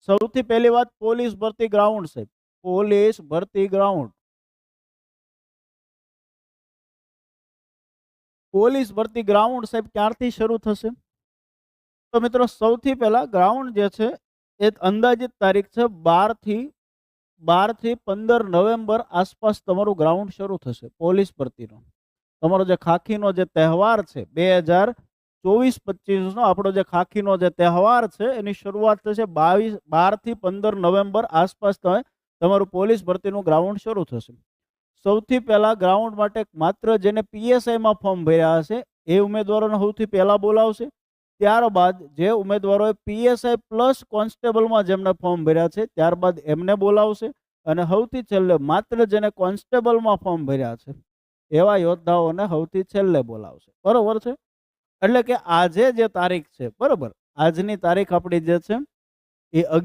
સૌથી પહેલી વાત પોલીસ ભરતી ગ્રાઉન્ડ છે. પોલીસ ભરતી ગ્રાઉન્ડ. પોલીસ ભરતી ગ્રાઉન્ડ સાહેબ ક્યારથી શરૂ થશે? તો મિત્રો સૌથી પહેલા ગ્રાઉન્ડ જે છે એ અંદાજિત તારીખ છે 12 થી 15 નવેમ્બર આસપાસ તમારું ગ્રાઉન્ડ શરૂ થશે પોલીસ ભરતીનો. તમારો જે ખાખીનો જે તહેવાર છે 2024-25 નો આપણો જે ખાખીનો જે તહેવાર છે એની શરૂઆત થશે 12 થી 15 નવેમ્બર આસપાસ તમારું પોલીસ ભરતીનું ગ્રાઉન્ડ શરૂ થશે. સૌથી પહેલા ગ્રાઉન્ડ માટે માત્ર જેને પીએસઆઈમાં ફોર્મ ભર્યા હશે એ ઉમેદવારોને સૌથી પહેલા બોલાવશે. ત્યારબાદ જે ઉમેદવારોએ પીએસઆઈ પ્લસ કોન્સ્ટેબલમાં જેમને ફોર્મ ભર્યા છે ત્યારબાદ એમને બોલાવશે. અને સૌથી છેલ્લે માત્ર જેને કોન્સ્ટેબલમાં ફોર્મ ભર્યા છે એવા યોદ્ધાઓને સૌથી છેલ્લે બોલાવશે. બરોબર છે? એટલે કે આજે જે તારીખ છે, બરોબર, આજની તારીખ આપણી જે છે એ